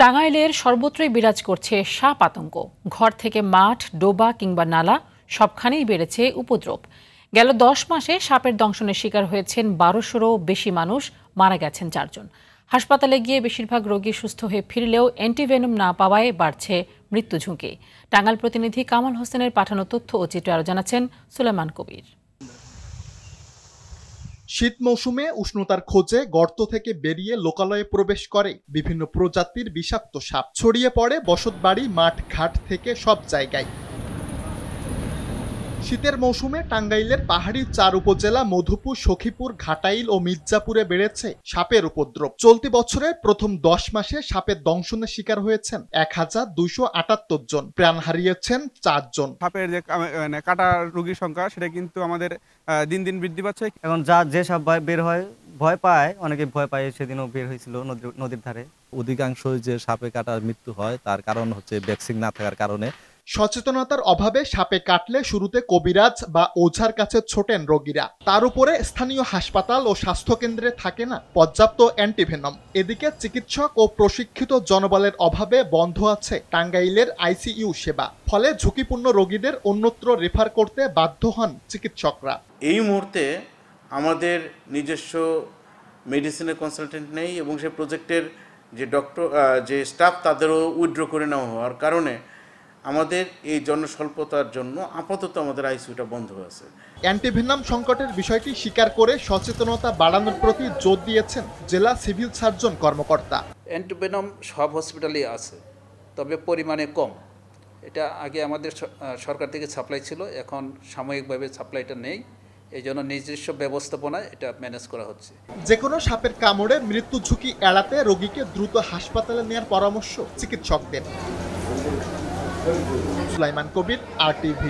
টাঙ্গাইলের সর্বত্রই বিরাজ করছে সাপ আতঙ্ক। ঘর থেকে মাঠ, ডোবা কিংবা নালা সবখানেই বেড়েছে উপদ্রব। গেল 10 মাসে সাপের দংশনের শিকার হয়েছেন 1200-রও বেশি মানুষ, মারা গেছেন 4 জন। হাসপাতালে গিয়ে বেশিরভাগ রোগী সুস্থ হয়ে ফিরলেও অ্যান্টিভেনম না পাওয়ায় বাড়ছে মৃত্যু ঝুঁকি। টাঙ্গাইল প্রতিনিধি কামাল হোসেনের পাঠানো তথ্য ও চিত্রে আরও জানাচ্ছেন সুলেমান কবির। শীত মৌসুমে উষ্ণতার খোঁজে গর্ত থেকে বেরিয়ে লোকালয়ে প্রবেশ করে বিভিন্ন প্রজাতির বিষাক্ত সাপ। ছড়িয়ে পড়ে বসতবাড়ি, মাঠ ঘাট থেকে সব জায়গায়। শীতের মৌসুমে টাঙ্গাইলের পাহাড়ি 4 উপজেলা মধুপুর, সখীপুর, ঘাটাইল ও মির্জাপুরে বেড়েছে সাপের উপদ্রব। চলতি বছরের প্রথম 10 মাসে সাপের দংশনের শিকার হয়েছেন 1278 জন, প্রাণ হারিয়েছেন 4 জন। সাপের যে কাটা রোগীর সংখ্যা সেটা কিন্তু আমাদের দিন দিন বৃদ্ধি পাচ্ছে। এখন যে সাপ বের হয় ভয় পায়, অনেকে ভয় পায়। সেদিনও বের হয়েছিল নদীর ধারে। অধিকাংশই যে সাপে কাটার মৃত্যু হয় তার কারণ হচ্ছে ভ্যাকসিন না থাকার কারণে। সচেতনতার অভাবে সাপে কাটলে শুরুতে কবিরাজ বা ওঝার কাছে ছোটেন রোগীরা। তার উপরে স্থানীয় হাসপাতাল ও স্বাস্থ্যকেন্দ্রে থাকে না পর্যাপ্ত অ্যান্টিভেনম। এদিকে চিকিৎসক ও প্রশিক্ষিত জনবলের অভাবে বন্ধ আছে টাঙ্গাইলের আইসিইউ সেবা। ফলে ঝুঁকিপূর্ণ রোগীদের অন্যত্র রেফার করতে বাধ্য হন চিকিৎসকরা। এই মুহূর্তে আমাদের নিজস্ব মেডিসিনের কনসালটেন্ট নেই এবং সেই প্রজেক্টের যে ডক্টর যে স্টাফ তাদেরও উইথড্র করে নেওয়া হওয়ার কারণে আমাদের এই জনস্বল্পতার জন্য আপাতত আমাদের আইসিইউটা বন্ধ হয়েছে। অ্যান্টিভেনম সংকটের বিষয়টি স্বীকার করে সচেতনতা বাড়ানোর প্রতি জোর দিয়েছেন জেলা সিভিল সার্জন কর্মকর্তা। অ্যান্টিভেনম সব হসপিটালেই আছে, তবে পরিমাণে কম। এটা আগে আমাদের সরকার থেকে সাপ্লাই ছিল, এখন সাময়িকভাবে সাপ্লাইটা নেই। এই জন্য নিজস্ব ব্যবস্থাপনায় এটা ম্যানেজ করা হচ্ছে। যে কোনো সাপের কামড়ে মৃত্যু ঝুঁকি এড়াতে রোগীকে দ্রুত হাসপাতালে নেওয়ার পরামর্শ চিকিৎসকদের। সুলাইমান কবির, RTV।